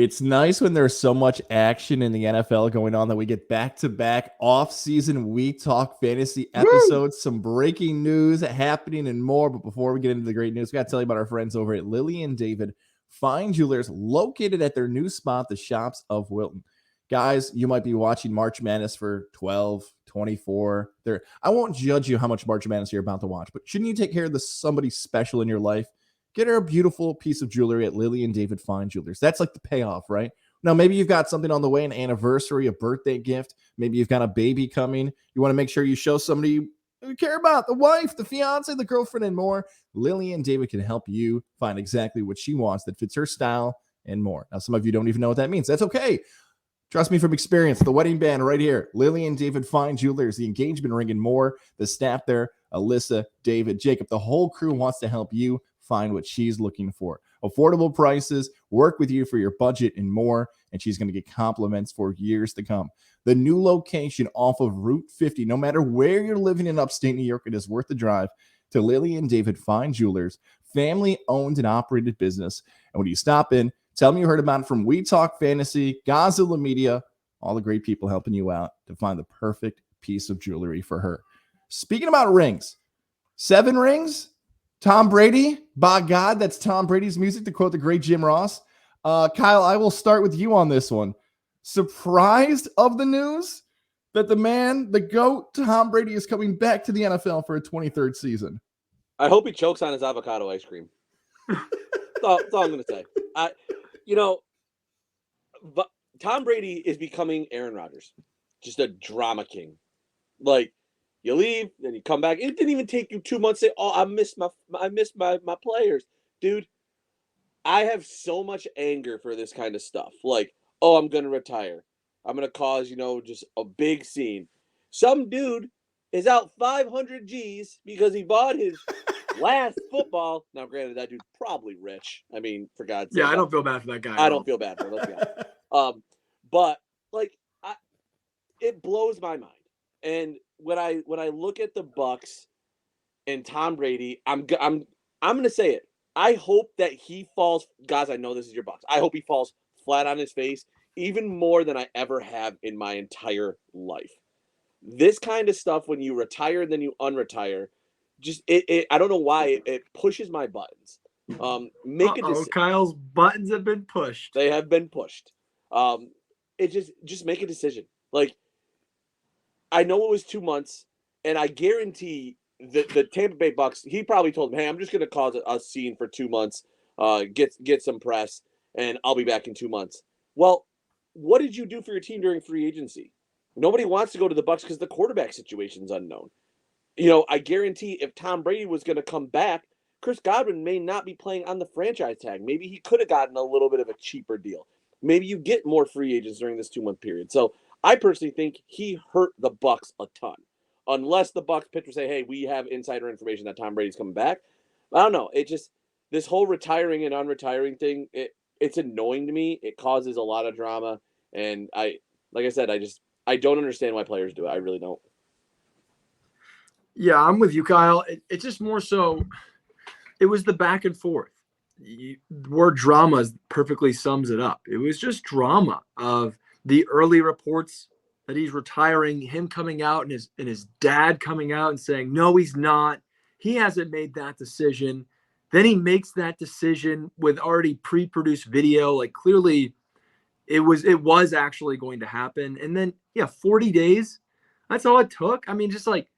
It's nice when there's so much action in the NFL going on that we get back-to-back off-season Week Talk fantasy episodes, some breaking news happening and more. But before we get into the great news, we got to tell you about our friends over at Lily and David Fine Jewelers, located at their new spot, the Shops of Wilton. Guys, you might be watching March Madness for 12, 24. I won't judge you how much March Madness you're about to watch, but shouldn't you take care of somebody special in your life? Get her a beautiful piece of jewelry at Lily and David Fine Jewelers. That's like the payoff, right? Now, maybe you've got something on the way, an anniversary, a birthday gift. Maybe you've got a baby coming. You want to make sure you show somebody you care about, the wife, the fiance, the girlfriend, and more. Lily and David can help you find exactly what she wants that fits her style and more. Now, some of you don't even know what that means. That's okay. Trust me from experience. The wedding band right here, Lily and David Fine Jewelers, the engagement ring and more. The staff there, Alyssa, David, Jacob, the whole crew wants to help you find what she's looking for. Affordable prices, work with you for your budget and more, and she's going to get compliments for years to come. The new location off of Route 50, no matter where you're living in upstate New York, it is worth the drive to Lily and David Fine Jewelers, family-owned and operated business. And when you stop in, tell me you heard about it from We Talk Fantasy, Godzilla Media, all the great people helping you out to find the perfect piece of jewelry for her. Speaking about rings, 7 rings? Tom Brady, by God, that's Tom Brady's music, to quote the great Jim Ross. Kyle, I will start with you on this one. Surprised of the news that the man, the GOAT, Tom Brady, is coming back to the NFL for a 23rd season? I hope he chokes on his avocado ice cream. That's all I'm going to say. But Tom Brady is becoming Aaron Rodgers, just a drama king. Like, you leave, then you come back. It didn't even take you 2 months to say, "Oh, I miss my players." Dude, I have so much anger for this kind of stuff. Like, "Oh, I'm going to retire. I'm going to cause, just a big scene." Some dude is out 500 G's because he bought his last football. Now, granted, that dude's probably rich. I mean, for God's sake. Yeah, I don't feel bad for that guy. I don't feel bad for him. Let's be honest. But like, it blows my mind. And when I look at the Bucs and Tom Brady, I'm gonna say it. I hope that he falls. Guys, I know this is your Bucs. I hope he falls flat on his face, even more than I ever have in my entire life. This kind of stuff, when you retire and then you unretire, just I don't know why it pushes my buttons. Kyle's buttons have been pushed. They have been pushed. It just make a decision. Like, I know it was 2 months, and I guarantee the Tampa Bay Bucs, he probably told him, "Hey, I'm just going to cause a scene for 2 months, get some press, and I'll be back in 2 months." Well, what did you do for your team during free agency? Nobody wants to go to the Bucs because the quarterback situation's unknown. I guarantee if Tom Brady was going to come back, Chris Godwin may not be playing on the franchise tag. Maybe he could have gotten a little bit of a cheaper deal. Maybe you get more free agents during this 2-month period. So I personally think he hurt the Bucs a ton. Unless the Bucs pitcher say, "Hey, we have insider information that Tom Brady's coming back." I don't know. It just, this whole retiring and unretiring thing, it's annoying to me. It causes a lot of drama. And like I said, I don't understand why players do it. I really don't. Yeah, I'm with you, Kyle. It's just more so, it was the back and forth. The word drama perfectly sums it up. It was just drama of the early reports that he's retiring, him coming out and his dad coming out and saying, "No, he's not. He hasn't made that decision." Then he makes that decision with already pre-produced video. Like, clearly it was actually going to happen. And then, 40 days, that's all it took. I mean, just like,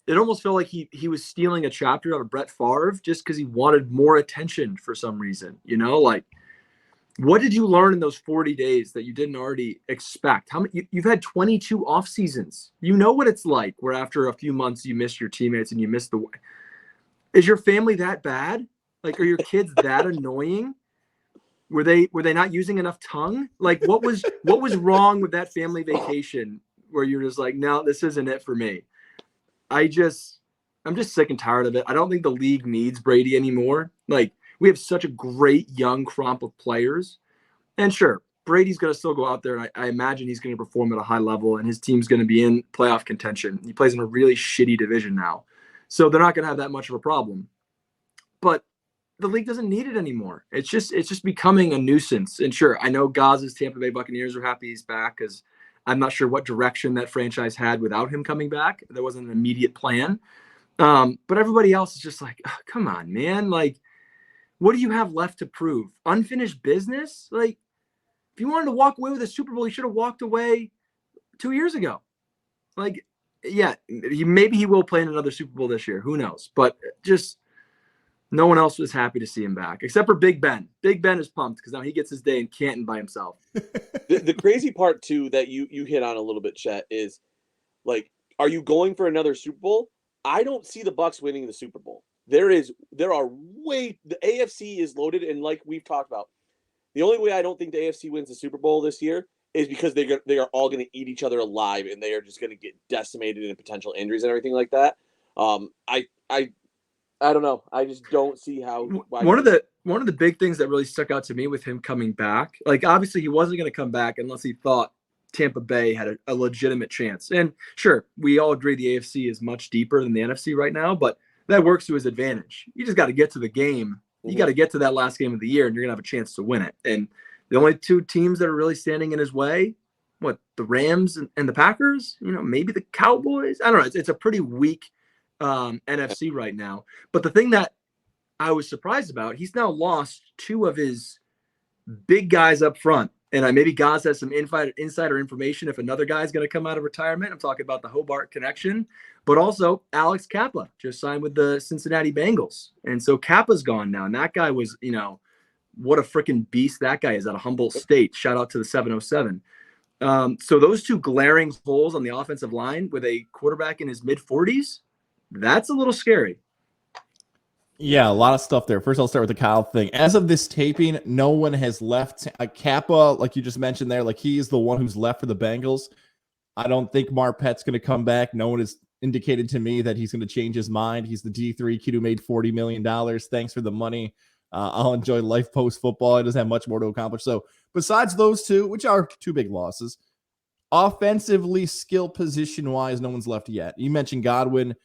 it almost felt like he was stealing a chapter out of Brett Favre just because he wanted more attention for some reason. Like, what did you learn in those 40 days that you didn't already expect? How many? You've had 22 off seasons. You know what it's like, where after a few months you miss your teammates and you miss the. Is your family that bad? Like, are your kids that annoying? Were they not using enough tongue? Like, what was wrong with that family vacation where you're just like, "No, this isn't it for me"? I'm just sick and tired of it. I don't think the league needs Brady anymore. Like, we have such a great young crop of players. And sure, Brady's going to still go out there, and I imagine he's going to perform at a high level, and his team's going to be in playoff contention. He plays in a really shitty division now. So they're not going to have that much of a problem. But the league doesn't need it anymore. It's just becoming a nuisance. And sure, I know Gaz's Tampa Bay Buccaneers are happy he's back because I'm not sure what direction that franchise had without him coming back. There wasn't an immediate plan. But everybody else is just like, oh, come on, man. Like, what do you have left to prove? Unfinished business? Like, if you wanted to walk away with a Super Bowl, you should have walked away 2 years ago. Like, yeah, maybe he will play in another Super Bowl this year. Who knows? But just no one else was happy to see him back, except for Big Ben. Big Ben is pumped because now he gets his day in Canton by himself. The crazy part, too, that you hit on a little bit, Chet, is, like, are you going for another Super Bowl? I don't see the Bucs winning the Super Bowl. The AFC is loaded, and like we've talked about, the only way I don't think the AFC wins the Super Bowl this year is because they are all going to eat each other alive, and they are just going to get decimated in potential injuries and everything like that. I don't know. I just don't see how. One of the big things that really stuck out to me with him coming back, like obviously he wasn't going to come back unless he thought Tampa Bay had a legitimate chance. And sure, we all agree the AFC is much deeper than the NFC right now, but that works to his advantage. You just got to get to the game. You got to get to that last game of the year, and you're going to have a chance to win it. And the only two teams that are really standing in his way, the Rams and the Packers, maybe the Cowboys. I don't know. It's a pretty weak NFC right now. But the thing that I was surprised about, he's now lost two of his big guys up front. And maybe Gaz has some insider information if another guy's going to come out of retirement. I'm talking about the Hobart connection. But also, Alex Kappa just signed with the Cincinnati Bengals. And so Kappa's gone now. And that guy was, what a freaking beast that guy is out of Humboldt State. Shout out to the 707. So those two glaring holes on the offensive line with a quarterback in his mid-40s, that's a little scary. Yeah, a lot of stuff there. First, I'll start with the Kyle thing. As of this taping, no one has left. Kappa, like you just mentioned there, like he is the one who's left for the Bengals. I don't think Marpet's going to come back. No one has indicated to me that he's going to change his mind. He's the D3 kid who made $40 million. Thanks for the money. I'll enjoy life post-football. He doesn't have much more to accomplish. So besides those two, which are two big losses, offensively, skill position-wise, no one's left yet. You mentioned Godwin.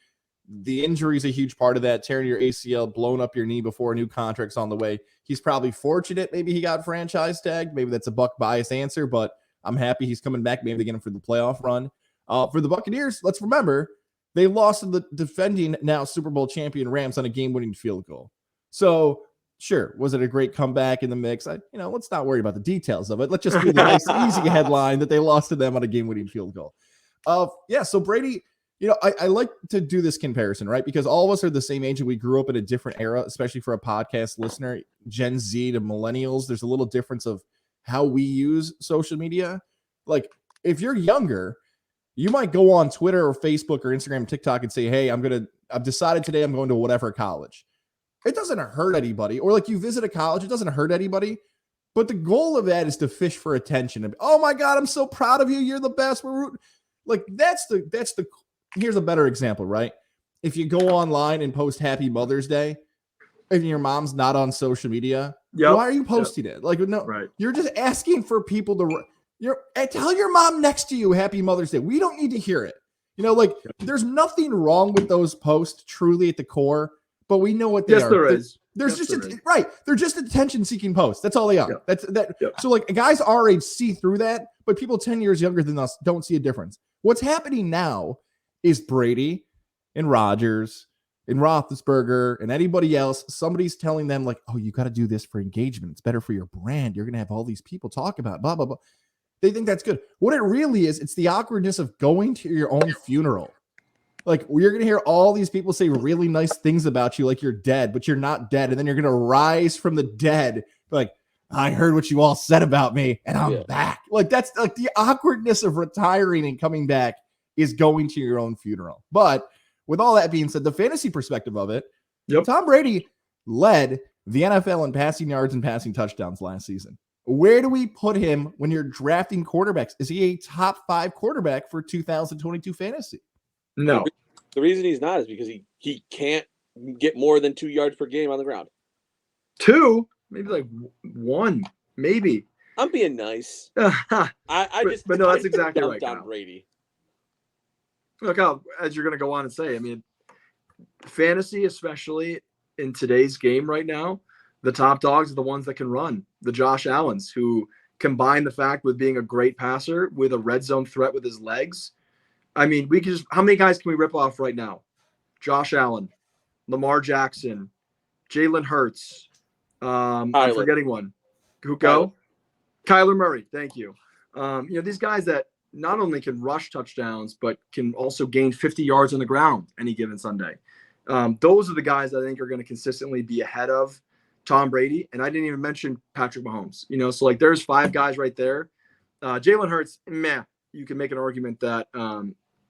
The injury is a huge part of that. Tearing your ACL, blowing up your knee before a new contract's on the way. He's probably fortunate. Maybe he got franchise tagged. Maybe that's a Buck bias answer, but I'm happy he's coming back. Maybe they get him for the playoff run. For the Buccaneers, let's remember, they lost to the defending now Super Bowl champion Rams on a game-winning field goal. So, sure, was it a great comeback in the mix? Let's not worry about the details of it. Let's just do the nice, easy headline that they lost to them on a game-winning field goal. So Brady, I like to do this comparison, right? Because all of us are the same age and we grew up in a different era, especially for a podcast listener, Gen Z to millennials. There's a little difference of how we use social media. Like if you're younger, you might go on Twitter or Facebook or Instagram, TikTok and say, hey, I've decided today I'm going to whatever college. It doesn't hurt anybody. Or like you visit a college, it doesn't hurt anybody. But the goal of that is to fish for attention. And, oh my God, I'm so proud of you. You're the best. We're rooting. Like here's a better example, right? If you go online and post Happy Mother's Day and your mom's not on social media, why are you posting it? Like, no, right. You're just asking for people to tell your mom next to you Happy Mother's Day. We don't need to hear it. There's nothing wrong with those posts truly at the core, but we know what they are. Yes, there is. Right. They're just attention-seeking posts. That's all they are. Yeah. So like guys our age see through that, but people 10 years younger than us don't see a difference. What's happening now is Brady and Rodgers and Roethlisberger and anybody else, somebody's telling them like, oh, you got to do this for engagement. It's better for your brand. You're going to have all these people talk about blah, blah, blah. They think that's good. What it really is, it's the awkwardness of going to your own funeral. Like you're going to hear all these people say really nice things about you like you're dead, but you're not dead. And then you're going to rise from the dead. Like, I heard what you all said about me and I'm back. Like that's like the awkwardness of retiring and coming back is going to your own funeral. But with all that being said, the fantasy perspective of it, Tom Brady led the NFL in passing yards and passing touchdowns last season. Where do we put him when you're drafting quarterbacks? Is he a top 5 quarterback for 2022 fantasy? No. The reason he's not is because he can't get more than 2 yards per game on the ground. 2? Maybe like 1. Maybe. I'm being nice. But no, that's exactly right. Tom Brady. Look how, as you're going to go on and say, I mean, fantasy, especially in today's game right now, The top dogs are the ones that can run. The Josh Allens, who combine the fact with being a great passer with a red zone threat with his legs. I mean, we can just, how many guys can we rip off right now? Josh Allen, Lamar Jackson, Jalen Hurts. I'm forgetting one. Who go? Kyler Murray. Thank you. These guys that not only can rush touchdowns, but can also gain 50 yards on the ground any given Sunday. Those are the guys that I think are going to consistently be ahead of Tom Brady. And I didn't even mention Patrick Mahomes. So like there's 5 guys right there. Jalen Hurts, you can make an argument that,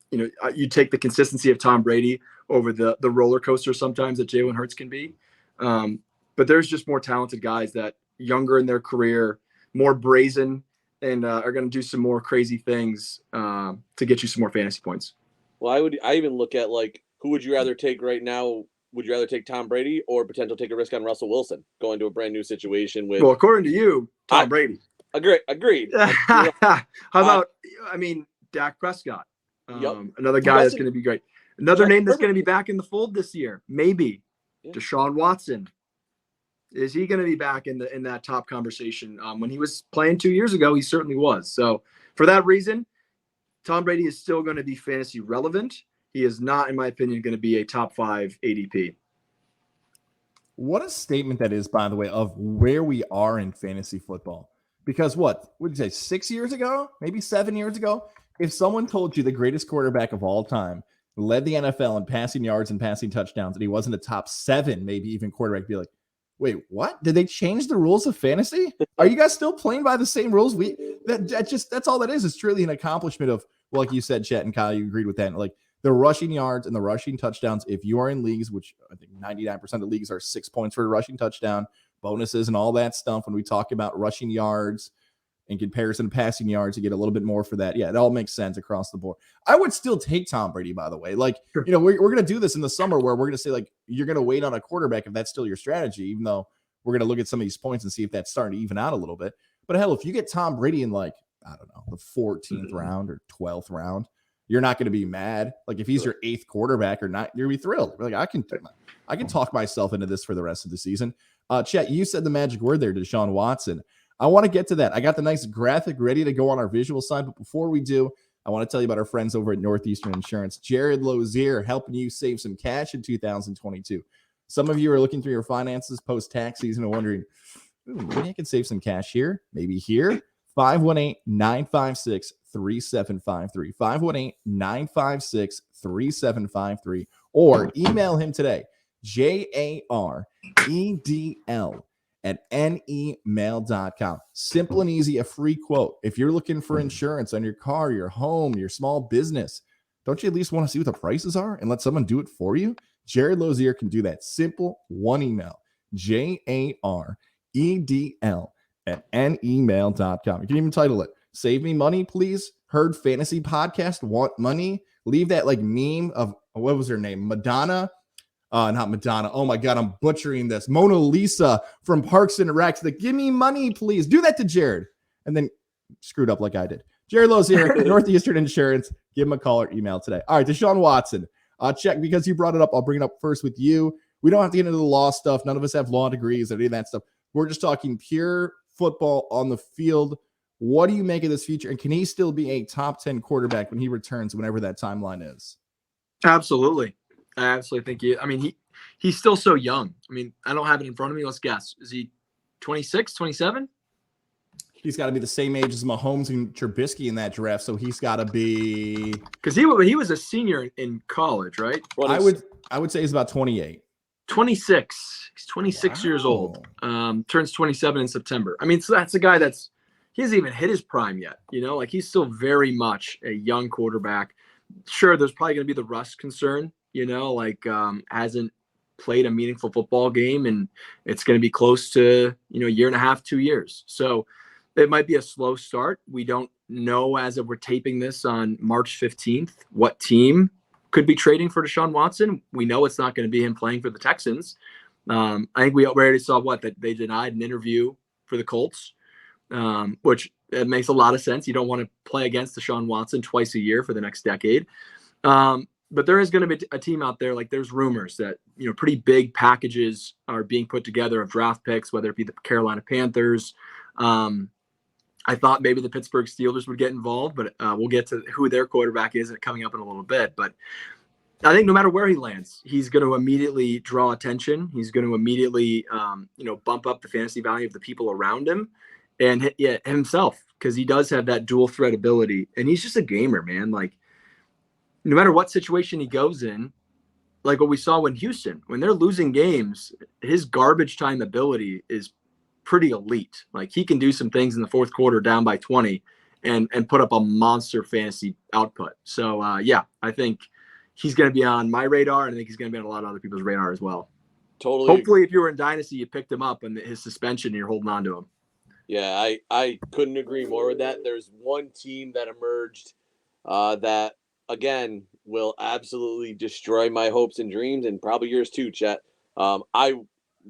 you take the consistency of Tom Brady over the roller coaster sometimes that Jalen Hurts can be. But there's just more talented guys that younger in their career, more brazen, and are going to do some more crazy things to get you some more fantasy points. Well, I even look at like, who would you rather take right now? Would you rather take Tom Brady or potential take a risk on Russell Wilson going to a brand new situation with? Well, according to you, Tom Brady. Agreed. How about, Dak Prescott? Another guy that's going to be great. Another name that's going to be back in the fold this year, maybe. Yeah. Deshaun Watson. Is he going to be back in that top conversation? When he was playing 2 years ago, he certainly was. So for that reason, Tom Brady is still going to be fantasy relevant. He is not, in my opinion, going to be a top 5 ADP. What a statement that is, by the way, of where we are in fantasy football. Because what would you say, 6 years ago, maybe 7 years ago, if someone told you the greatest quarterback of all time led the NFL in passing yards and passing touchdowns, and he wasn't a top 7, maybe even quarterback, be like, wait, what? Did they change the rules of fantasy? Are you guys still playing by the same rules? That's all that is. It's truly an accomplishment of, well, like you said, Chet and Kyle, you agreed with that. Like the rushing yards and the rushing touchdowns, if you are in leagues, which I think 99% of leagues are 6 points for a rushing touchdown, bonuses and all that stuff. When we talk about rushing yards in comparison to passing yards, you get a little bit more for that. Yeah, it all makes sense across the board. I would still take Tom Brady, by the way. Like, we're going to do this in the summer where we're going to say, like, you're going to wait on a quarterback if that's still your strategy, even though we're going to look at some of these points and see if that's starting to even out a little bit. But hell, if you get Tom Brady in, like, I don't know, the 14th round or 12th round, you're not going to be mad. Like, if he's your 8th quarterback or not, you're going to be thrilled. Like, I can talk myself into this for the rest of the season. Chet, you said the magic word there, Deshaun Watson. I want to get to that. I got the nice graphic ready to go on our visual side. But before we do, I want to tell you about our friends over at Northeastern Insurance. Jared Lozier helping you save some cash in 2022. Some of you are looking through your finances post-tax season and wondering, maybe I can save some cash here, maybe here. 518-956-3753. 518-956-3753. Or email him today, JAREDL@nemail.com. Simple and easy, a free quote. If you're looking for insurance on your car, your home, your small business, don't you at least want to see what the prices are and let someone do it for you? Jared Lozier can do that. Simple, one email, JAREDL@nemail.com. You can even title it, Save Me Money, Please. Heard Fantasy Podcast, Want Money. Leave that like meme of, what was her name? Madonna. Not Madonna. Oh my God, I'm butchering this. Mona Lisa from Parks and Recs. Like, give me money, please. Do that to Jared. And then screwed up like I did. Jared Lozier, Northeastern Insurance. Give him a call or email today. All right, Deshaun Watson. Check, because you brought it up, I'll bring it up first with you. We don't have to get into the law stuff. None of us have law degrees or any of that stuff. We're just talking pure football on the field. What do you make of this future? And can he still be a top 10 quarterback when he returns, whenever that timeline is? Absolutely. I absolutely think he's still so young. I mean, I don't have it in front of me. Let's guess. Is he 26, 27? He's got to be the same age as Mahomes and Trubisky in that draft, so he's got to be, because he was a senior in college, right? I would say he's about 28. 26. He's 26 years old. Turns 27 in September. I mean, so that's a guy he hasn't even hit his prime yet. Like he's still very much a young quarterback. Sure, there's probably going to be the rust concern. Hasn't played a meaningful football game, and it's going to be close to, a year and a half, 2 years. So it might be a slow start. We don't know, as if we're taping this on March 15th, what team could be trading for Deshaun Watson. We know it's not going to be him playing for the Texans. I think we already saw that they denied an interview for the Colts, which it makes a lot of sense. You don't want to play against Deshaun Watson twice a year for the next decade. But there is going to be a team out there. Like there's rumors that, pretty big packages are being put together of draft picks, whether it be the Carolina Panthers. I thought maybe the Pittsburgh Steelers would get involved, but we'll get to who their quarterback is coming up in a little bit. But I think no matter where he lands, he's going to immediately draw attention. He's going to immediately, bump up the fantasy value of the people around him and himself, because he does have that dual threat ability. And he's just a gamer, man. Like, no matter what situation he goes in, like what we saw when Houston, when they're losing games, his garbage time ability is pretty elite. Like he can do some things in the fourth quarter down by 20 and put up a monster fantasy output. So I think he's going to be on my radar, and I think he's going to be on a lot of other people's radar as well. Totally. Hopefully, if you were in Dynasty, you picked him up and his suspension, and you're holding on to him. Yeah, I couldn't agree more with that. There's one team that emerged that, again, will absolutely destroy my hopes and dreams, and probably yours too, Chet. The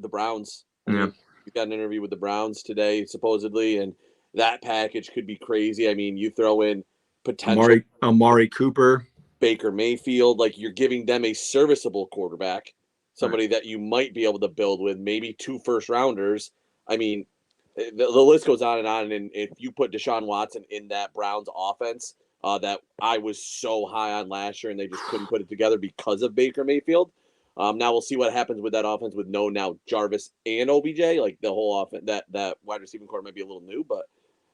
Browns. Yeah. We got an interview with the Browns today, supposedly, and that package could be crazy. I mean, you throw in potential Amari Cooper, Baker Mayfield, like you're giving them a serviceable quarterback, somebody that you might be able to build with, maybe 2 first-rounders. I mean, the list goes on, and if you put Deshaun Watson in that Browns offense that I was so high on last year, and they just couldn't put it together because of Baker Mayfield. Now we'll see what happens with that offense with now Jarvis and OBJ. Like the whole offense, that wide receiving core might be a little new, but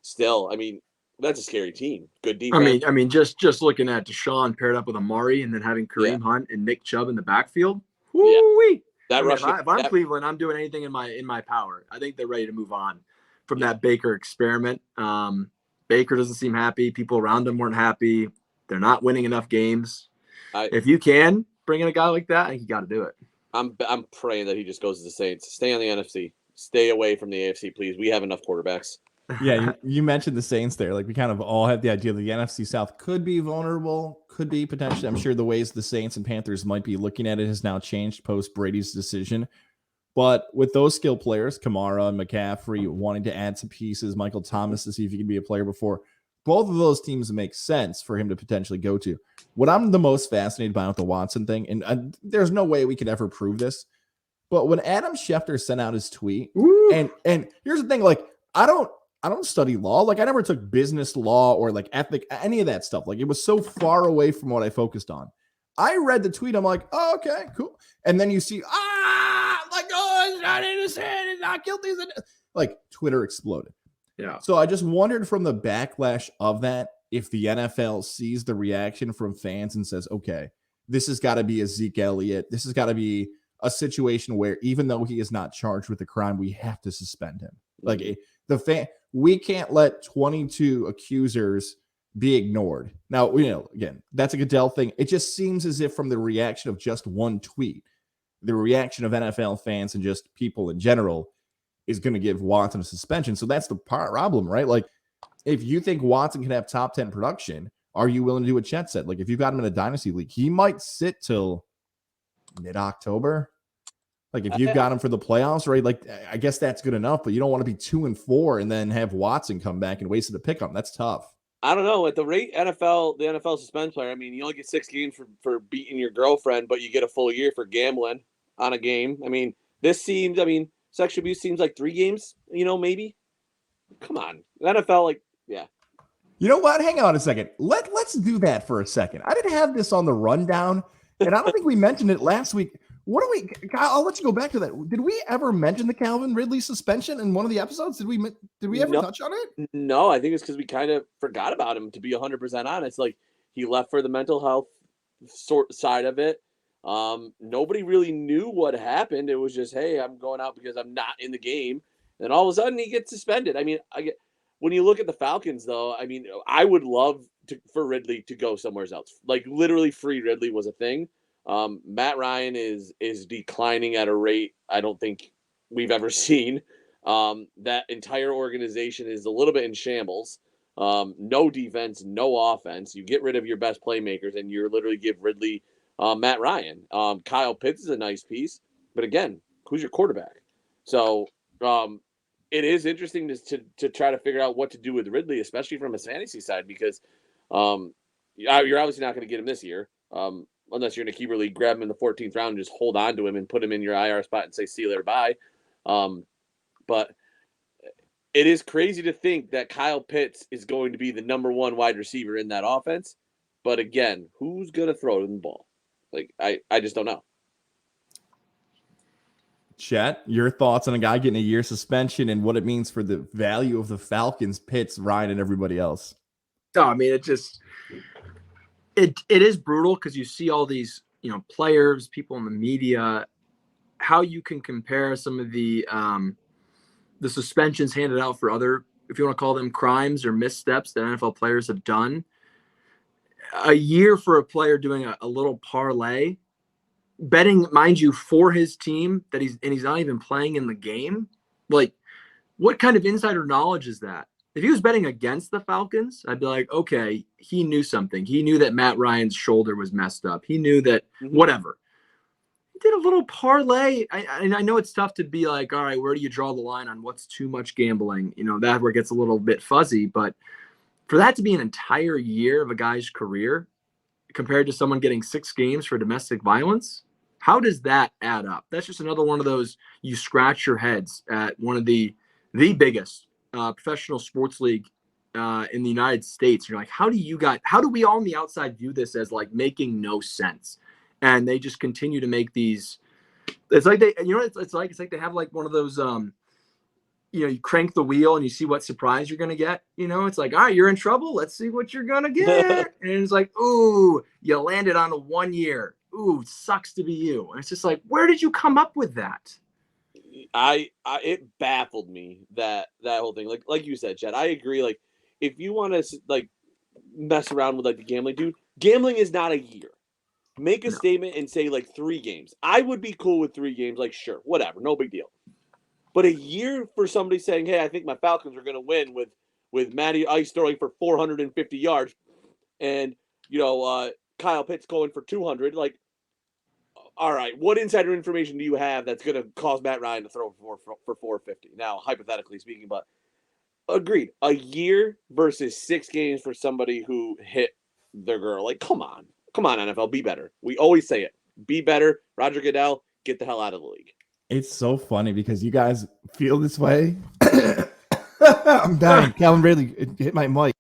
still, I mean, that's a scary team. Good defense. I mean, just looking at Deshaun paired up with Amari, and then having Kareem Hunt and Nick Chubb in the backfield. Woo-wee. If I'm Cleveland, I'm doing anything in my power. I think they're ready to move on from that Baker experiment. Baker doesn't seem happy. People around him weren't happy. They're not winning enough games. If you can bring in a guy like that, I think you got to do it. I'm praying that he just goes to the Saints. Stay on the NFC. Stay away from the AFC, please. We have enough quarterbacks. Yeah, you mentioned the Saints there. Like we kind of all had the idea that the NFC South could be vulnerable, could be potentially. I'm sure the ways the Saints and Panthers might be looking at it has now changed post Brady's decision. But with those skill players, Kamara and McCaffrey wanting to add some pieces, Michael Thomas to see if he can be a player before, both of those teams make sense for him to potentially go to. What I'm the most fascinated by with the Watson thing, and there's no way we could ever prove this, but when Adam Schefter sent out his tweet, and here's the thing, like I don't study law. Like I never took business law or like ethic, any of that stuff. Like it was so far away from what I focused on. I read the tweet. I'm like, oh, okay, cool. And then you see, it's not innocent. It's not guilty. Like Twitter exploded. Yeah. So I just wondered from the backlash of that, if the NFL sees the reaction from fans and says, okay, this has got to be a Zeke Elliott. This has got to be a situation where even though he is not charged with a crime, we have to suspend him. Like we can't let 22 accusers be ignored. Now, again, that's a Goodell thing. It just seems as if from the reaction of just one tweet, the reaction of NFL fans and just people in general is going to give Watson a suspension. So that's the problem, right? Like, if you think Watson can have top 10 production, are you willing to do what Chet said? Like, if you've got him in a dynasty league, he might sit till mid-October. Like, if you've got him for the playoffs, right? Like, I guess that's good enough, but you don't want to be 2-4 and then have Watson come back and wasted a pick on him. That's tough. I don't know. At the rate the NFL suspends player, I mean, you only get 6 games for beating your girlfriend, but you get a full year for gambling on a game. I mean, sexual abuse seems like 3 games, maybe. Come on. The NFL, yeah. You know what? Hang on a second. Let's do that for a second. I didn't have this on the rundown, and I don't think we mentioned it last week. I'll let you go back to that. Did we ever mention the Calvin Ridley suspension in one of the episodes? Did we ever touch on it? No, I think it's because we kind of forgot about him, to be 100% honest. Like, he left for the mental health side of it. Nobody really knew what happened. It was just, hey, I'm going out because I'm not in the game. And all of a sudden he gets suspended. I mean, when you look at the Falcons, though, I mean, I would love for Ridley to go somewhere else. Like, literally free Ridley was a thing. Matt Ryan is declining at a rate I don't think we've ever seen. That entire organization is a little bit in shambles. No defense, no offense. You get rid of your best playmakers, and you literally give Ridley Matt Ryan. Kyle Pitts is a nice piece, but again, who's your quarterback? So it is interesting to try to figure out what to do with Ridley, especially from his fantasy side, because you're obviously not going to get him this year. unless you're going to keep really grab him in the 14th round and just hold on to him and put him in your IR spot and say, see you later, bye. But it is crazy to think that Kyle Pitts is going to be the number one wide receiver in that offense. But again, who's going to throw him the ball? Like, I just don't know. Chet, your thoughts on a guy getting a year suspension and what it means for the value of the Falcons, Pitts, Ryan, and everybody else? No, I mean, it is brutal because you see all these, players, people in the media, how you can compare some of the suspensions handed out for other, if you want to call them crimes or missteps that NFL players have done. A year for a player doing a little parlay, betting, mind you, for his team that he's not even playing in the game. Like, what kind of insider knowledge is that? If he was betting against the Falcons, I'd be like, okay, he knew something. He knew that Matt Ryan's shoulder was messed up. He knew that whatever. He did a little parlay. And I know it's tough to be like, all right, where do you draw the line on what's too much gambling? That where it gets a little bit fuzzy. But for that to be an entire year of a guy's career compared to someone getting 6 games for domestic violence, how does that add up? That's just another one of those, you scratch your heads at one of the biggest professional sports league in the United States. You're like, how do we all on the outside view this as like making no sense? And they just continue to make these. It's like it's like they have like one of those you crank the wheel and you see what surprise you're gonna get. It's like, all right, you're in trouble. Let's see what you're gonna get. And it's like, ooh, you landed on a 1 year. Ooh, sucks to be you. And it's just like, where did you come up with that? It baffled me that whole thing. Like you said, Chet, I agree. Like, if you want to like mess around with like the gambling, dude, gambling is not a year. Make a statement and say like 3 games. I would be cool with 3 games. Like, sure, whatever, no big deal. But a year for somebody saying, hey, I think my Falcons are going to win with Matty Ice throwing for 450 yards and, Kyle Pitts going for 200. Like, all right, what insider information do you have that's going to cause Matt Ryan to throw for 450? Now, hypothetically speaking, but agreed. A year versus 6 games for somebody who hit their girl. Like, come on, NFL, be better. We always say it. Be better. Roger Goodell, get the hell out of the league. It's so funny because you guys feel this way. I'm dying. Calvin Brady hit my mic.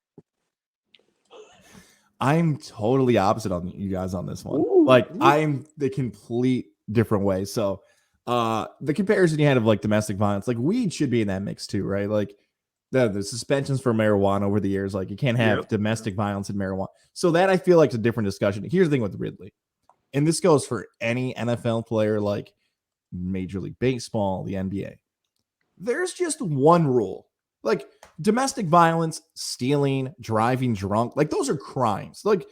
I'm totally opposite on you guys on this one. Ooh, like, I'm the complete different way. So the comparison you had of like domestic violence, like weed should be in that mix too, right? Like the suspensions for marijuana over the years, like you can't have domestic violence in marijuana. So that I feel like is a different discussion. Here's the thing with Ridley, and this goes for any NFL player, like Major League Baseball, the NBA. There's just one rule. Like domestic violence, stealing, driving drunk, like those are crimes. Like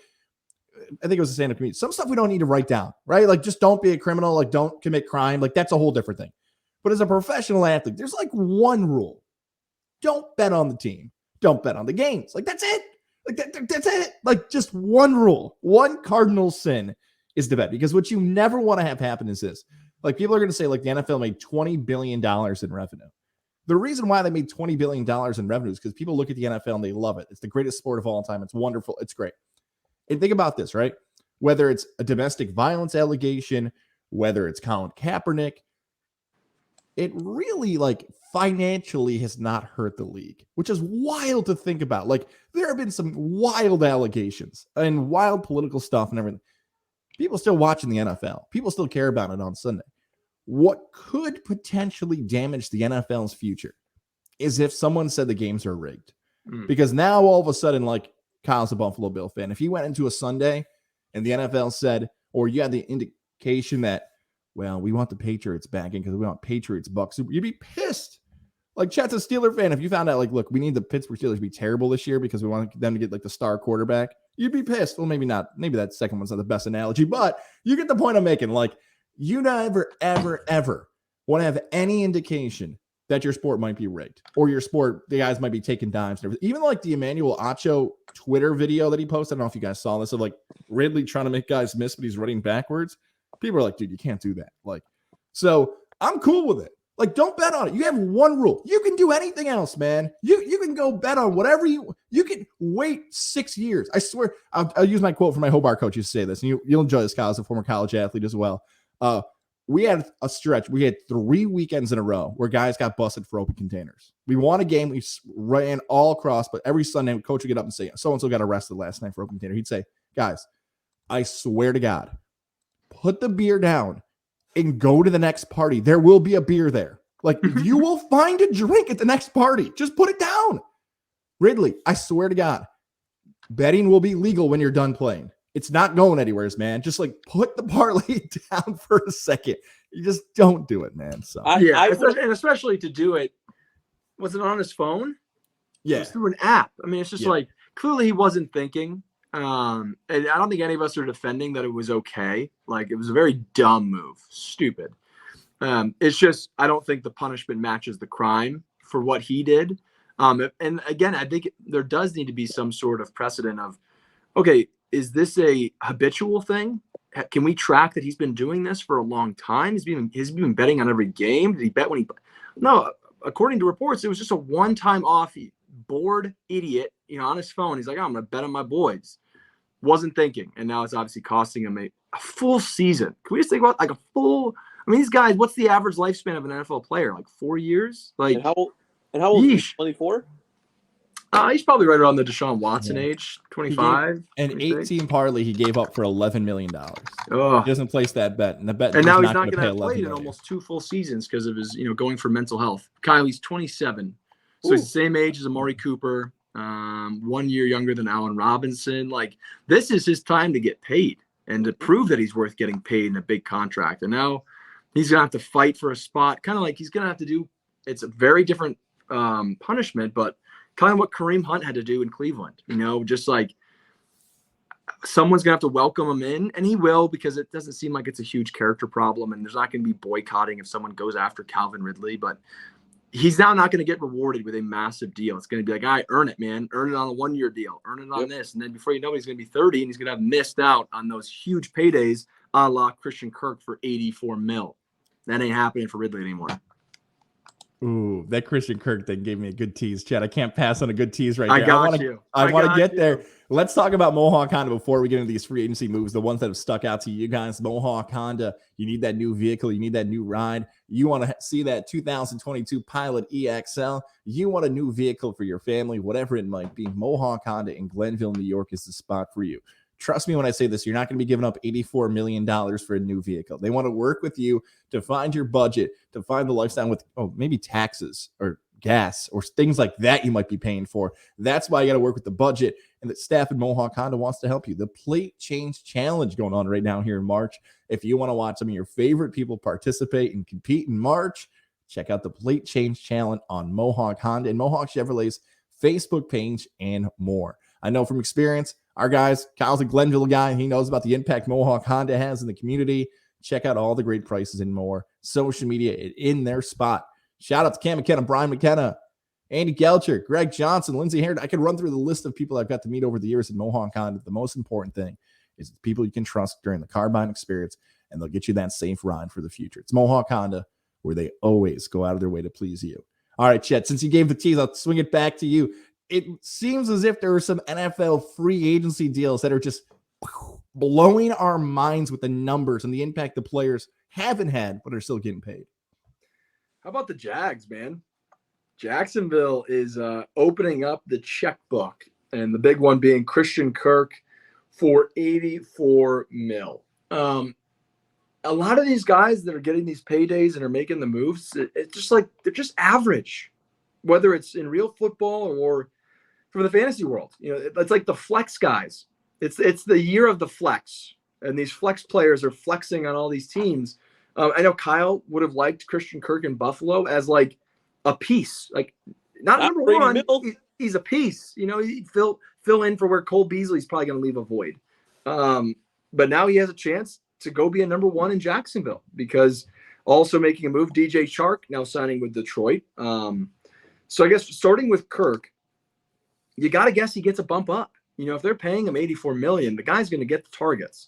I think it was the stand-up comedian. Some stuff we don't need to write down, right? Like just don't be a criminal, like don't commit crime. Like that's a whole different thing. But as a professional athlete, there's like one rule. Don't bet on the team. Don't bet on the games. Like that's it. Like that's it. Like just one rule. One cardinal sin is to bet. Because what you never want to have happen is this. Like people are going to say like the NFL made $20 billion in revenue. The reason why they made $20 billion in revenue is because people look at the NFL and they love it. It's the greatest sport of all time. It's wonderful. It's great. And think about this, right? Whether it's a domestic violence allegation, whether it's Colin Kaepernick, it really like financially has not hurt the league, which is wild to think about. Like there have been some wild allegations and wild political stuff and everything. People still watching the NFL. People still care about it on Sunday. What could potentially damage the NFL's future is if someone said the games are rigged. Because now all of a sudden, like Kyle's a Buffalo Bill fan. If he went into a Sunday and the NFL said, or you had the indication that, well, we want the Patriots back in because we want Patriots Bucks, you'd be pissed. Like Chet's a Steeler fan. If you found out, like, look, we need the Pittsburgh Steelers to be terrible this year because we want them to get like the star quarterback, you'd be pissed. Well, maybe not. Maybe that second one's not the best analogy, but you get the point I'm making. Like, you never, ever, ever want to have any indication that your sport might be rigged or your sport, the guys might be taking dimes and everything. Even like the Emmanuel Acho Twitter video that he posted. I don't know if you guys saw this of like Ridley trying to make guys miss, but he's running backwards. People are like, dude, you can't do that. Like, so I'm cool with it. Like, don't bet on it. You have one rule. You can do anything else, man. You can go bet on whatever you can wait 6 years. I swear. I'll use my quote from my Hobart coach used to say this, and you'll enjoy this, Kyle, as a former college athlete as well. We had a stretch. We had 3 weekends in a row where guys got busted for open containers. We won a game. We ran all across, but every Sunday, coach would get up and say, so-and-so got arrested last night for open container. He'd say, guys, I swear to God, put the beer down and go to the next party. There will be a beer there. Like, you will find a drink at the next party. Just put it down. Ridley, I swear to God, betting will be legal when you're done playing. It's not going anywhere, man. Just like put the parlay down for a second. You just don't do it, man. So and especially to do it, was it on his phone? Yeah, it was through an app. I mean, it's just like clearly he wasn't thinking. And I don't think any of us are defending that it was okay. Like, it was a very dumb move, stupid. It's just I don't think the punishment matches the crime for what he did. And again, I think there does need to be some sort of precedent of, okay, is this a habitual thing? Can we track that he's been doing this for a long time? Has he been betting on every game? Did he bet when he? No, according to reports, it was just a one-time off. Bored idiot, on his phone. He's like, I'm going to bet on my boys. Wasn't thinking, and now it's obviously costing him a full season. Can we just think about like a full? I mean, these guys. What's the average lifespan of an NFL player? Like 4 years. Like, and how old is he? 24. He's probably right around the Deshaun Watson age, 25. And 18 parlay he gave up for $11 million. Oh. He doesn't place that bet, and the bet. And now he's not going to have played in almost 2 full seasons because of his, going for mental health. Kylie's 27, so he's the same age as Amari Cooper, 1 year younger than Allen Robinson. Like, this is his time to get paid and to prove that he's worth getting paid in a big contract. And now he's going to have to fight for a spot, kind of like he's going to have to do. It's a very different punishment, but kind of what Kareem Hunt had to do in Cleveland, just like someone's going to have to welcome him in, and he will, because it doesn't seem like it's a huge character problem, and there's not going to be boycotting if someone goes after Calvin Ridley, but he's now not going to get rewarded with a massive deal. It's going to be like, all right, earn it, man. Earn it on a 1-year deal. Earn it on this. And then before you know it, he's going to be 30, and he's going to have missed out on those huge paydays a la Christian Kirk for $84 million. That ain't happening for Ridley anymore. Ooh, that Christian Kirk thing gave me a good tease, Chad. I can't pass on a good tease right there. I want to get there. Let's talk about Mohawk Honda before we get into these free agency moves, the ones that have stuck out to you guys. Mohawk Honda, you need that new vehicle. You need that new ride. You want to see that 2022 Pilot EXL. You want a new vehicle for your family, whatever it might be. Mohawk Honda in Glenville, New York is the spot for you. Trust me when I say this, you're not going to be giving up $84 million for a new vehicle. They want to work with you to find your budget, to find the lifestyle with, maybe taxes or gas or things like that you might be paying for. That's why you got to work with the budget, and the staff at Mohawk Honda wants to help you. The Plate Change Challenge going on right now here in March. If you want to watch some of your favorite people participate and compete in March, check out the Plate Change Challenge on Mohawk Honda and Mohawk Chevrolet's Facebook page and more. I know from experience, our guys, Kyle's a Glenville guy, and he knows about the impact Mohawk Honda has in the community. Check out all the great prices and more. Social media in their spot. Shout out to Cam McKenna, Brian McKenna, Andy Gelcher, Greg Johnson, Lindsey Harrod. I could run through the list of people I've got to meet over the years at Mohawk Honda. The most important thing is the people you can trust during the car buying experience, and they'll get you that safe ride for the future. It's Mohawk Honda, where they always go out of their way to please you. All right, Chet, since you gave the tease, I'll swing it back to you. It seems as if there are some NFL free agency deals that are just blowing our minds with the numbers and the impact the players haven't had, but are still getting paid. How about the Jags, man? Jacksonville is opening up the checkbook, and the big one being Christian Kirk for $84 million. A lot of these guys that are getting these paydays and are making the moves, it's just like they're just average, whether it's in real football or from the fantasy world. It's like the flex guys. It's the year of the flex, and these flex players are flexing on all these teams. I know Kyle would have liked Christian Kirk in Buffalo as like a piece, like not number one. He's a piece. He fill in for where Cole Beasley's probably going to leave a void. But now he has a chance to go be a number one in Jacksonville, because also making a move, DJ Chark now signing with Detroit. So I guess starting with Kirk, you got to guess he gets a bump up. If they're paying him $84 million, the guy's going to get the targets.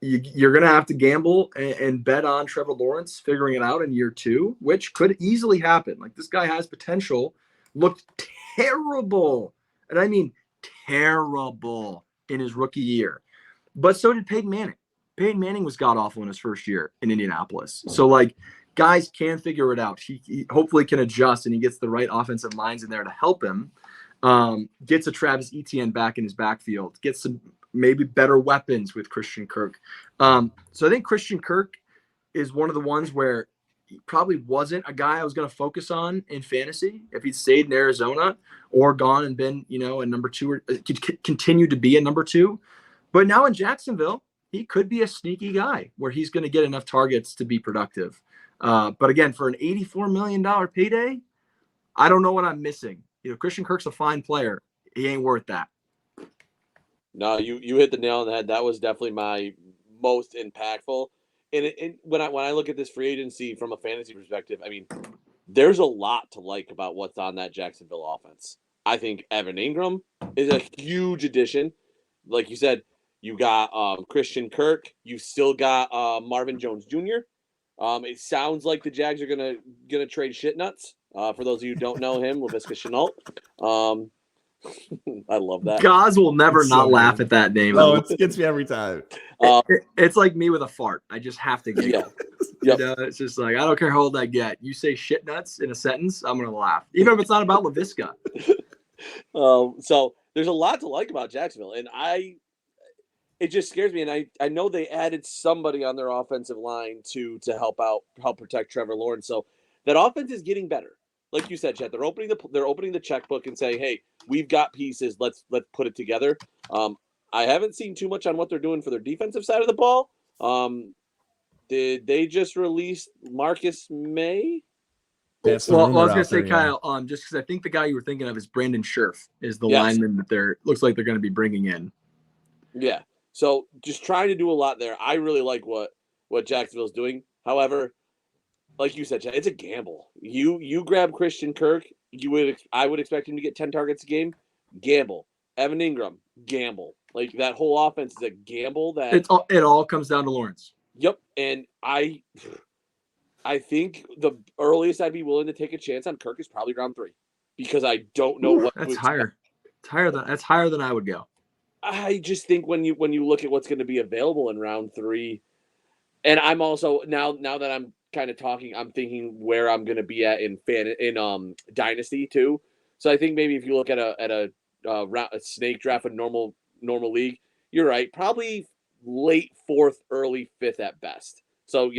you're going to have to gamble and bet on Trevor Lawrence figuring it out in year 2, which could easily happen. Like, this guy has potential, looked terrible. And I mean terrible in his rookie year. But so did Peyton Manning. Peyton Manning was god-awful in his first year in Indianapolis. So, like, guys can figure it out. He hopefully can adjust, and he gets the right offensive minds in there to help him. Gets a Travis Etienne back in his backfield. Gets some maybe better weapons with Christian Kirk. So I think Christian Kirk is one of the ones where he probably wasn't a guy I was going to focus on in fantasy if he'd stayed in Arizona or gone and been, a number 2 or continue to be a number 2. But now in Jacksonville, he could be a sneaky guy where he's going to get enough targets to be productive. But again, for an $84 million payday, I don't know what I'm missing. Christian Kirk's a fine player. He ain't worth that. No, you hit the nail on the head. That was definitely my most impactful. And when I look at this free agency from a fantasy perspective, I mean, there's a lot to like about what's on that Jacksonville offense. I think Evan Ingram is a huge addition. Like you said, you got Christian Kirk. You still got Marvin Jones Jr. It sounds like the Jags are gonna trade shit nuts. For those of you who don't know him, Laviska Shenault. I love that. Gaz will never not laugh at that name. Oh, it gets me every time. It's like me with a fart. I just have to giggle. Yep. It's just like, I don't care how old I get. You say shit nuts in a sentence, I'm going to laugh. Even if it's not about Laviska. So there's a lot to like about Jacksonville. And it just scares me. And I know they added somebody on their offensive line to help protect Trevor Lawrence. So that offense is getting better. Like you said, Chet, they're opening the checkbook and saying, "Hey, we've got pieces. Let's put it together." I haven't seen too much on what they're doing for their defensive side of the ball. Did they just release Marcus May? That's well, I was going to say, Kyle, just because I think the guy you were thinking of is Brandon Scherf, is the lineman that looks like they're going to be bringing in. Yeah. So just trying to do a lot there. I really like what Jacksonville's doing. However, like you said, Chad, it's a gamble. You grab Christian Kirk, I would expect him to get 10 targets a game. Gamble. Evan Ingram, gamble. Like, that whole offense is a gamble. That it all comes down to Lawrence. Yep, and I think the earliest I'd be willing to take a chance on Kirk is probably round 3, because I don't know what. That's higher. That's higher than I would go. I just think when you look at what's going to be available in round 3, and I'm also now that I'm kind of talking, I'm thinking where I'm going to be at in Dynasty too. So I think maybe if you look at a snake draft, a normal league, you're right, probably late 4th, early 5th at best. So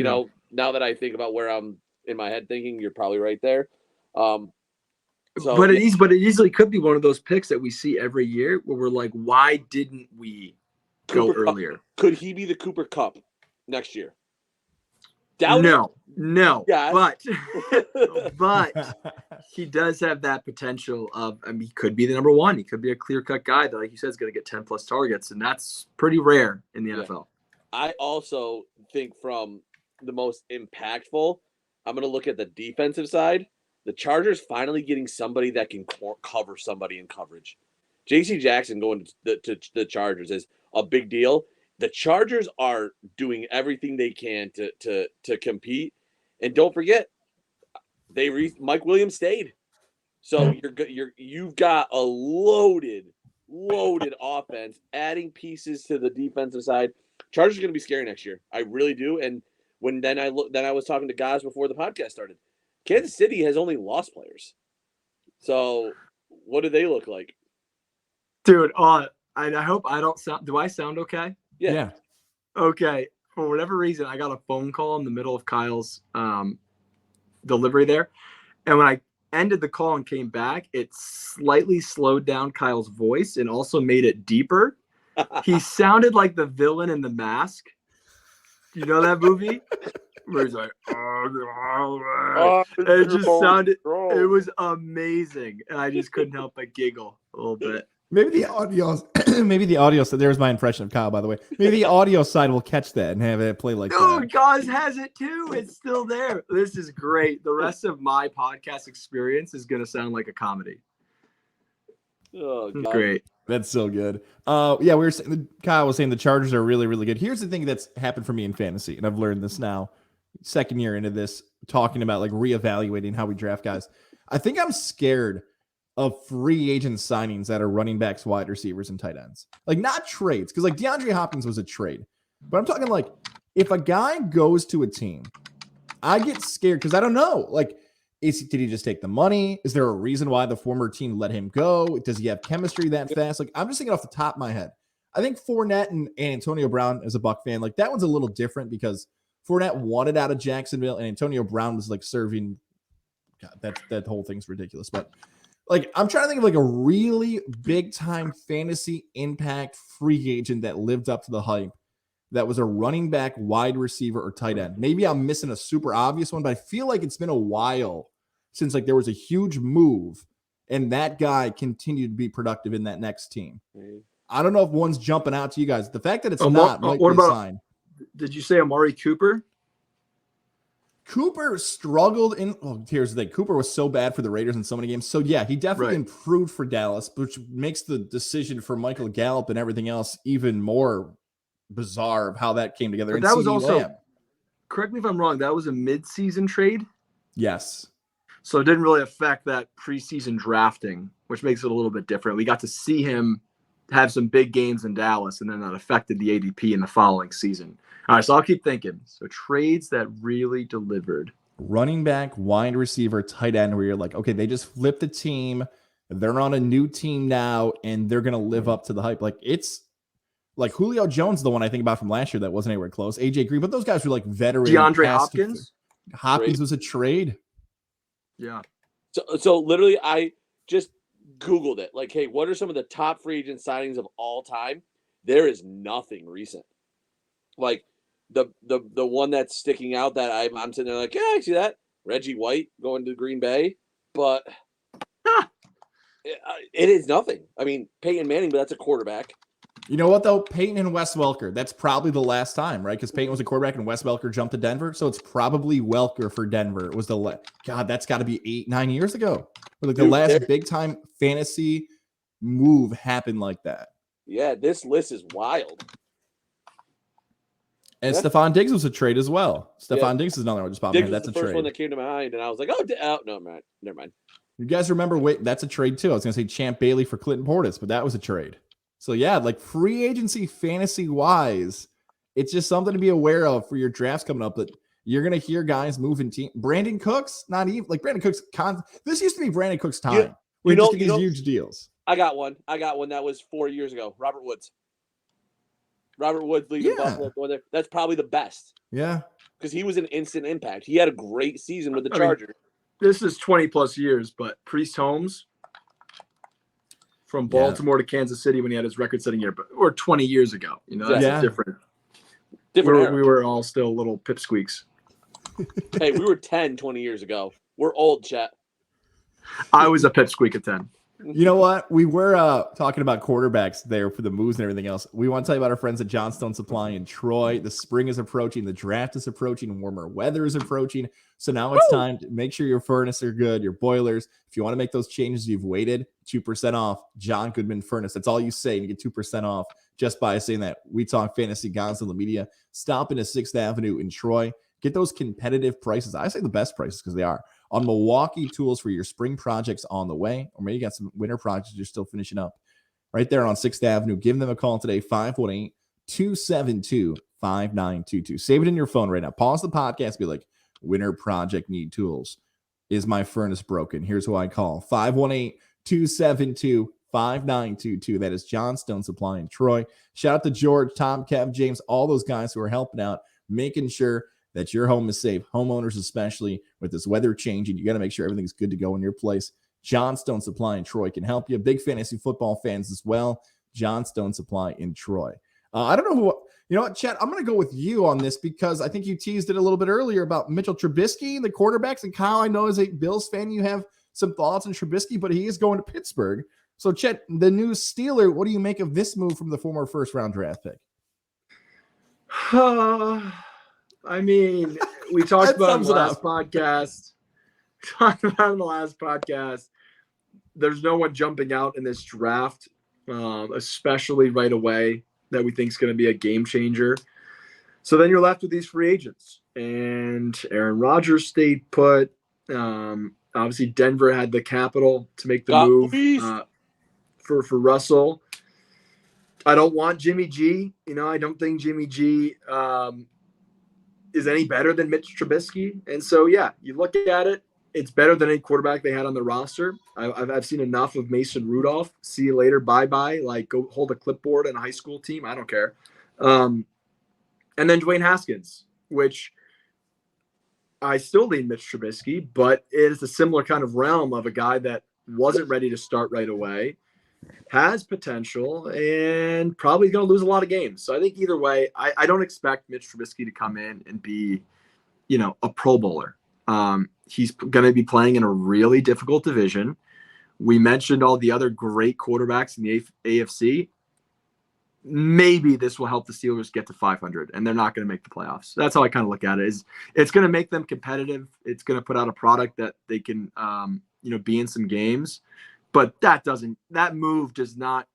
now that I think about where I'm in my head thinking, you're probably right there. But it easily could be one of those picks that we see every year where we're like, why didn't we go earlier? Could he be the Cooper Kupp next year? No, yes. but he does have that potential of, he could be the number 1. He could be a clear-cut guy that, like you said, is going to get 10 plus targets, and that's pretty rare in the NFL. I also think from the most impactful, I'm going to look at the defensive side. The Chargers finally getting somebody that can cover somebody in coverage. J.C. Jackson going to the Chargers is a big deal. The Chargers are doing everything they can to compete, and don't forget, Mike Williams stayed, so you've got a loaded offense, adding pieces to the defensive side. Chargers are going to be scary next year. I really do. And then I was talking to guys before the podcast started. Kansas City has only lost players, so what do they look like, dude? I hope I don't sound. Do I sound okay? Yeah. Okay. For whatever reason, I got a phone call in the middle of Kyle's delivery there. And when I ended the call and came back, it slightly slowed down Kyle's voice and also made it deeper. He sounded like the villain in The Mask. Do you know that movie? Where he's like, it just sounded, it was amazing. And I just couldn't help but giggle a little bit. Maybe the audio. So there's my impression of Kyle, by the way. Maybe the audio side will catch that and have it play like that. Dude, Gaz has it too. It's still there. This is great. The rest of my podcast experience is going to sound like a comedy. Oh, God. Great. That's so good. Yeah, we were saying, Kyle was saying the Chargers are really, really good. Here's the thing that's happened for me in fantasy, and I've learned this now, second year into this, talking about like reevaluating how we draft guys. I think I'm scared of free agent signings that are running backs, wide receivers, and tight ends. Like not trades, because like DeAndre Hopkins was a trade. But I'm talking like if a guy goes to a team, I get scared because I don't know. Like, did he just take the money? Is there a reason why the former team let him go? Does he have chemistry that fast? Like, I'm just thinking off the top of my head. I think Fournette and Antonio Brown, as a Buck fan, like that one's a little different because Fournette wanted out of Jacksonville and Antonio Brown was like serving. God, that whole thing's ridiculous. But like, I'm trying to think of like a really big time fantasy impact free agent that lived up to the hype. That was a running back, wide receiver, or tight end. Maybe I'm missing a super obvious one, but I feel like it's been a while since like there was a huge move and that guy continued to be productive in that next team. I don't know if one's jumping out to you guys. The fact that it's not might be a sign. Did you say Amari Cooper? Cooper struggled in. Well, here's the thing. Cooper was so bad for the Raiders in so many games. So yeah, he definitely improved for Dallas, which makes the decision for Michael Gallup and everything else even more bizarre of how that came together. But that was also, correct me if I'm wrong, that was a mid-season trade? Yes. So it didn't really affect that preseason drafting, which makes it a little bit different. We got to see him have some big games in Dallas, and then that affected the ADP in the following season. All right, so I'll keep thinking. So trades that really delivered. Running back, wide receiver, tight end, where you're like, okay, they just flipped the team. They're on a new team now, and they're going to live up to the hype. Like, it's like Julio Jones, the one I think about from last year that wasn't anywhere close. AJ Green, but those guys were like veteran. DeAndre Hopkins? Hopkins was a trade. Yeah. So literally, I just Googled it. Like, hey, what are some of the top free agent signings of all time? There is nothing recent. Like the one that's sticking out that I'm sitting there like, yeah, I see that. Reggie White going to Green Bay, but it is nothing. I mean, Peyton Manning, but that's a quarterback. You know what, though? Peyton and Wes Welker. That's probably the last time, right? Because Peyton was a quarterback and Wes Welker jumped to Denver. So it's probably Welker for Denver. It was God, that's got to be 8-9 years ago. Like the last big-time fantasy move happened like that. Yeah, this list is wild. And Stephon Diggs was a trade as well. Stephon Diggs is another one just popped in. That's a trade. First one that came to mind, and I was like, oh no, man, never mind. You guys remember? That's a trade too. I was going to say Champ Bailey for Clinton Portis, but that was a trade. So yeah, like free agency fantasy wise, it's just something to be aware of for your drafts coming up. That you're going to hear guys moving team. Brandon Cooks, not even like Brandon Cooks. This used to be Brandon Cooks' time. We just get these huge deals. I got one that was 4 years ago. Robert Woods leaving Buffalo going there. That's probably the best. Yeah, because he was an instant impact. He had a great season with the Chargers. This is 20 plus years, but Priest Holmes from Baltimore to Kansas City when he had his record-setting year, or 20 years ago. You know, that's different. We were all still little pipsqueaks. Hey, we were 10 20 years ago. We're old, Chet. I was a pipsqueak at 10. You know what? We were talking about quarterbacks there for the moves and everything else. We want to tell you about our friends at Johnstone Supply in Troy. The spring is approaching. The draft is approaching. Warmer weather is approaching. So now it's time to make sure your furnace are good, your boilers. If you want to make those changes, you've waited, 2% off. John Goodman Furnace. That's all you say. You get 2% off just by saying that. We Talk Fantasy, Gonzalo Media. Stop into 6th Avenue in Troy. Get those competitive prices. I say the best prices because they are. On Milwaukee tools for your spring projects on the way, or maybe you got some winter projects you're still finishing up. Right there on 6th Avenue. Give them a call today, 518-272-5922. Save it in your phone right now. Pause the podcast. Be like, winter project need tools. Is my furnace broken? Here's who I call. 518-272-5922. That is Johnstone Supply in Troy. Shout out to George, Tom, Kev, James, all those guys who are helping out, making sure that your home is safe. Homeowners, especially with this weather changing, you got to make sure everything's good to go in your place. Johnstone Supply in Troy can help you. Big fantasy football fans as well. Johnstone Supply in Troy. I don't know who, you know what, Chet, I'm going to go with you on this because I think you teased it a little bit earlier about Mitchell Trubisky, the quarterbacks. And Kyle, I know as a Bills fan, you have some thoughts on Trubisky, but he is going to Pittsburgh. So Chet, the new Steeler, what do you make of this move from the former first-round draft pick? I mean, we talked about it in the last podcast. There's no one jumping out in this draft especially right away, that we think is going to be a game changer. So then you're left with these free agents, and Aaron Rodgers stayed put. Obviously, Denver had the capital to make the move for Russell. I don't want Jimmy G. I don't think Jimmy G is any better than Mitch Trubisky. And so, yeah, you look at it, it's better than any quarterback they had on the roster. I've seen enough of Mason Rudolph. See you later. Bye-bye. Like, go hold a clipboard on a high school team. I don't care. And then Dwayne Haskins, which I still lean Mitch Trubisky, but it is a similar kind of realm of a guy that wasn't ready to start right away, has potential, and probably going to lose a lot of games. So I think either way, I don't expect Mitch Trubisky to come in and be, a Pro Bowler. He's going to be playing in a really difficult division. We mentioned all the other great quarterbacks in the AFC. Maybe this will help the Steelers get to 500, and they're not going to make the playoffs. That's how I kind of look at it. It's going to make them competitive. It's going to put out a product that they can, be in some games. But that move does not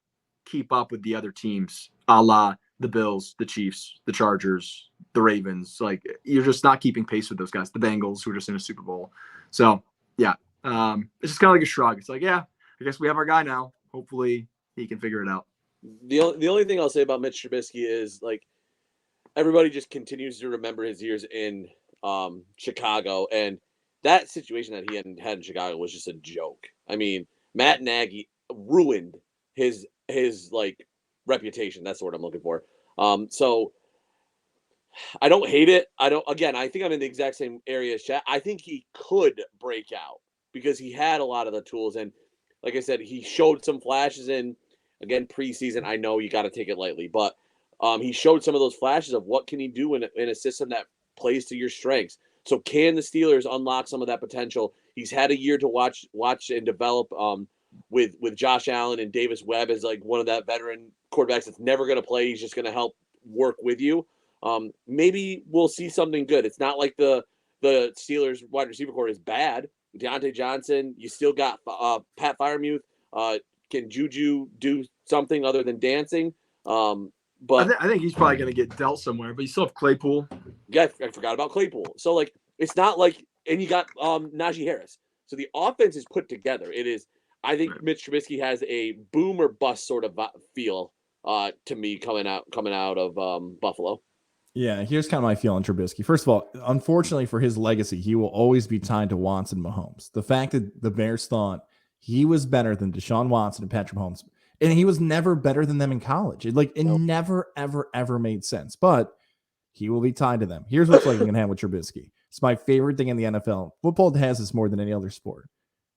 keep up with the other teams, a la the Bills, the Chiefs, the Chargers, the Ravens. Like, you're just not keeping pace with those guys. The Bengals, who are just in a Super Bowl. So, yeah, it's just kind of like a shrug. It's like, yeah, I guess we have our guy now. Hopefully he can figure it out. The only thing I'll say about Mitch Trubisky is, like, everybody just continues to remember his years in Chicago, and that situation that he had in Chicago was just a joke. I mean, Matt Nagy ruined his like reputation. That's the word I'm looking for. So I don't hate it. I think I'm in the exact same area as Chet. I think he could break out because he had a lot of the tools, and like I said, he showed some flashes in. Again, preseason, I know you got to take it lightly, but he showed some of those flashes of what can he do in a system that plays to your strengths. So can the Steelers unlock some of that potential? He's had a year to watch and develop with Josh Allen and Davis Webb as like one of that veteran quarterbacks that's never going to play. He's just going to help work with you. Maybe we'll see something good. It's not like the Steelers wide receiver core is bad. Deontay Johnson, you still got Pat Freiermuth. Can Juju do something other than dancing? But I think he's probably going to get dealt somewhere. But you still have Claypool. Yeah, I forgot about Claypool. So, like, it's not like – and you got Najee Harris. So the offense is put together. It is – I think Mitch Trubisky has a boom or bust sort of feel to me coming out of Buffalo. Yeah, here's kind of my feel on Trubisky. First of all, unfortunately for his legacy, he will always be tied to Watson Mahomes. The fact that the Bears thought he was better than Deshaun Watson and Patrick Mahomes, and he was never better than them in college. It never, ever, ever made sense. But he will be tied to them. Here's what's like going to happen with Trubisky. It's my favorite thing in the NFL. Football has this more than any other sport.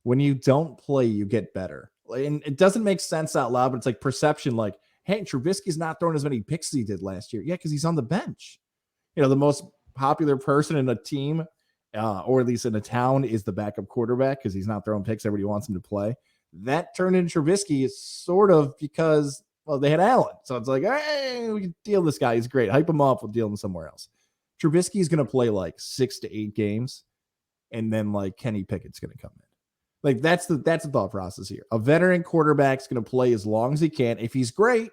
When you don't play, you get better. And it doesn't make sense out loud, but it's like perception. Like, hey, Trubisky's not throwing as many picks as he did last year. Yeah, because he's on the bench. The most popular person in a team, or at least in a town, is the backup quarterback because he's not throwing picks. Everybody wants him to play. That turned into Trubisky is sort of because, well, they had Allen. So it's like, hey, we can deal this guy. He's great. Hype him up. We'll deal him somewhere else. Trubisky is going to play like 6 to 8 games, and then like Kenny Pickett's going to come in. Like that's the thought process here. A veteran quarterback's going to play as long as he can. If he's great,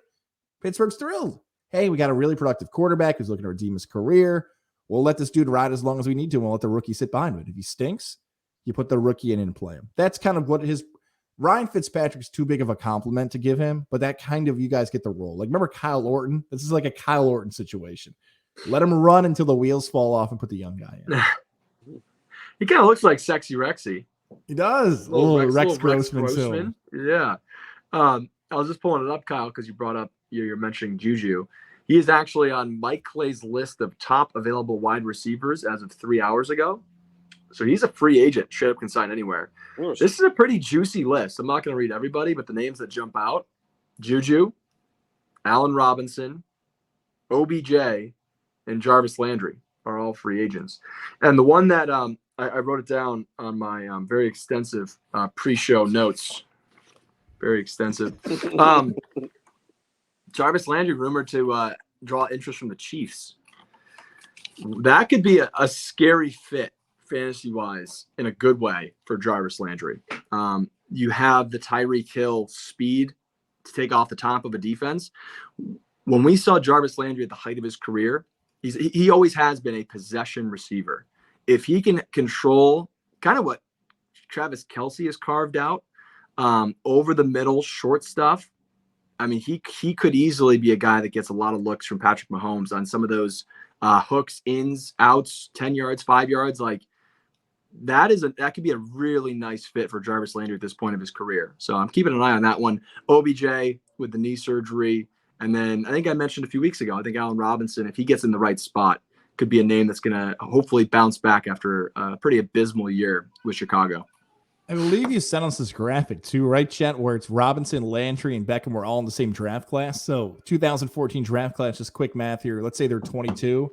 Pittsburgh's thrilled. Hey, we got a really productive quarterback who's looking to redeem his career. We'll let this dude ride as long as we need to, and we'll let the rookie sit behind him. If he stinks, you put the rookie in and play him. That's kind of what Ryan Fitzpatrick's too big of a compliment to give him, but that kind of, you guys get the role. Like, remember Kyle Orton? This is like a Kyle Orton situation. Let him run until the wheels fall off and put the young guy in. He kind of looks like Sexy Rexy. He does. Rex Grossman. Yeah. I was just pulling it up, Kyle, because you brought up, you're mentioning Juju. He is actually on Mike Clay's list of top available wide receivers as of 3 hours ago. So he's a free agent. Straight up can sign anywhere. This is a pretty juicy list. I'm not going to read everybody, but the names that jump out: Juju, Allen Robinson, OBJ, and Jarvis Landry are all free agents. And the one that I wrote it down on my very extensive pre-show notes. Very extensive. Jarvis Landry rumored to draw interest from the Chiefs. That could be a scary fit fantasy-wise in a good way for Jarvis Landry. You have the Tyreek Hill speed to take off the top of a defense. When we saw Jarvis Landry at the height of his career, he always has been a possession receiver. If he can control kind of what Travis Kelce has carved out, over the middle, short stuff, I mean, he could easily be a guy that gets a lot of looks from Patrick Mahomes on some of those hooks, ins, outs, 10 yards, 5 yards. Like that could be a really nice fit for Jarvis Landry at this point of his career. So I'm keeping an eye on that one. OBJ with the knee surgery. And then I think I mentioned a few weeks ago, I think Allen Robinson, if he gets in the right spot, could be a name that's going to hopefully bounce back after a pretty abysmal year with Chicago. I believe you sent us this graphic too, right, Chet, where it's Robinson, Landry, and Beckham were all in the same draft class. So 2014 draft class, just quick math here. Let's say they're 22.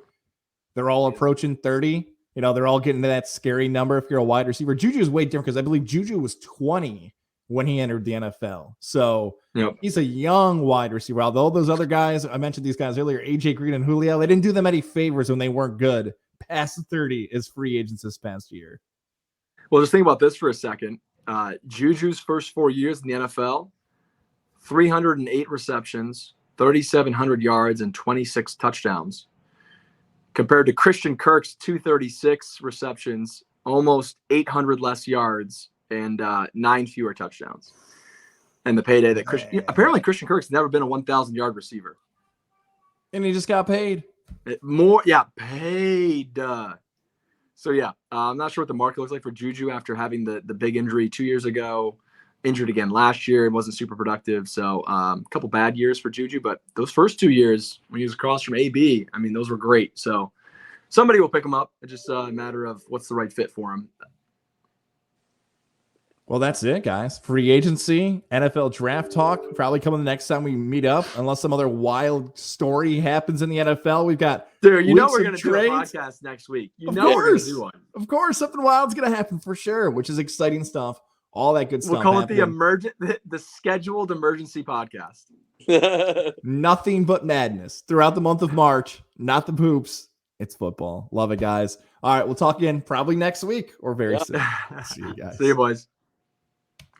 They're all approaching 30. You know, they're all getting to that scary number if you're a wide receiver. Juju is way different because I believe Juju was 20 when he entered the NFL. So He's a young wide receiver. Although those other guys, I mentioned these guys earlier, AJ Green and Julio, they didn't do them any favors when they weren't good. Past 30 as free agents this past year. Well, just think about this for a second. Juju's first 4 years in the NFL, 308 receptions, 3,700 yards, and 26 touchdowns. Compared to Christian Kirk's 236 receptions, almost 800 less yards, and 9 fewer touchdowns. And the payday that apparently Christian Kirk's never been a 1,000-yard receiver. And he just got paid. Paid. So, I'm not sure what the market looks like for Juju after having the big injury 2 years ago, injured again last year, and wasn't super productive. So, a couple bad years for Juju. But those first 2 years when he was across from AB, I mean, those were great. So, somebody will pick him up. It's just a matter of what's the right fit for him. Well, that's it, guys. Free agency, NFL draft talk, probably coming the next time we meet up, unless some other wild story happens in the NFL. We've got we're going to do a podcast next week. We're going to do one. Of course, something wild's going to happen for sure, which is exciting stuff. All that good stuff. We'll call it the scheduled emergency podcast. Nothing but madness throughout the month of March. Not the poops. It's football. Love it, guys. All right, we'll talk again probably next week or very soon. See you guys. See you, boys.